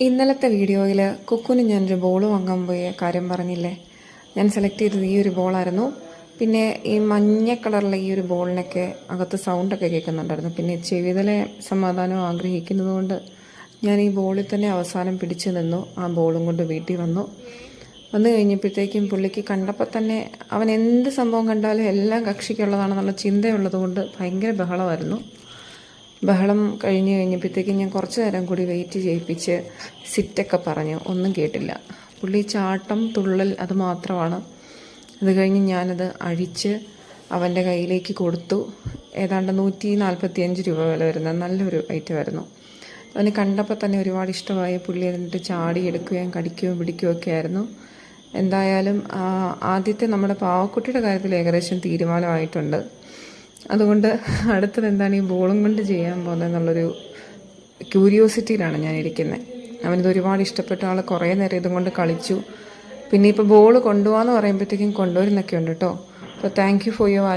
ഇന്നലത്തെ വീഡിയോയിൽ കുക്കുന് ഞാനൊരു ബോൾ വാങ്ങാൻ പോയ കാര്യം പറഞ്ഞില്ലേ. ഞാൻ സെലക്ട് ചെയ്തത് ഈ ഒരു ബോളായിരുന്നു. പിന്നെ ഈ മഞ്ഞ കളറിലെ ഈ ഒരു ബോളിനൊക്കെ അകത്ത് സൗണ്ടൊക്കെ കേൾക്കുന്നുണ്ടായിരുന്നു. പിന്നെ ചെവിതലെ സമാധാനം ആഗ്രഹിക്കുന്നതുകൊണ്ട് ഞാൻ ഈ ബോളിൽ തന്നെ അവസാനം പിടിച്ചു നിന്നു. ആ ബോളും കൊണ്ട് വീട്ടിൽ വന്നു കഴിഞ്ഞപ്പോഴത്തേക്കും പുള്ളിക്ക് കണ്ടപ്പോൾ തന്നെ അവൻ എന്ത് സംഭവം കണ്ടാലും എല്ലാം കക്ഷിക്കുള്ളതാണെന്നുള്ള ചിന്തയുള്ളതുകൊണ്ട് ഭയങ്കര ബഹളമായിരുന്നു. ബഹളം കഴിഞ്ഞപ്പോഴത്തേക്കും ഞാൻ കുറച്ച് നേരം കൂടി വെയിറ്റ് ചെയ്യിപ്പിച്ച് സിറ്റൊക്കെ പറഞ്ഞു. ഒന്നും കേട്ടില്ല. പുള്ളി ചാട്ടം തുള്ളൽ അത് മാത്രമാണ്. അത് കഴിഞ്ഞ് ഞാനത് അഴിച്ച് അവൻ്റെ കയ്യിലേക്ക് കൊടുത്തു. ഏതാണ്ട് 145 രൂപ വില വരുന്ന നല്ലൊരു ഐറ്റമായിരുന്നു. അവന് കണ്ടപ്പോൾ തന്നെ ഒരുപാട് ഇഷ്ടമായി. പുള്ളി എന്നിട്ട് ചാടി എടുക്കുകയും കടിക്കുകയും പിടിക്കുകയും ഒക്കെ ആയിരുന്നു. എന്തായാലും ആദ്യത്തെ നമ്മുടെ പാവക്കുട്ടിയുടെ കാര്യത്തിൽ ഏകദേശം തീരുമാനമായിട്ടുണ്ട്. അതുകൊണ്ട് അടുത്തത് എന്താണ് ഈ ബോളും കൊണ്ട് ചെയ്യാൻ പോകുന്നത് എന്നുള്ളൊരു ക്യൂരിയോസിറ്റിയിലാണ് ഞാനിരിക്കുന്നത്. അവനിത് ഒരുപാട് ഇഷ്ടപ്പെട്ട ആൾ കുറേ നേരം ഇതും കൊണ്ട് കളിച്ചു. പിന്നെ ഇപ്പോൾ ബോൾ കൊണ്ടുപോകാമെന്ന് പറയുമ്പോഴത്തേക്കും കൊണ്ടുവരുന്നൊക്കെ ഉണ്ട് കേട്ടോ. അപ്പോൾ താങ്ക് യു ഫോർ യുവർ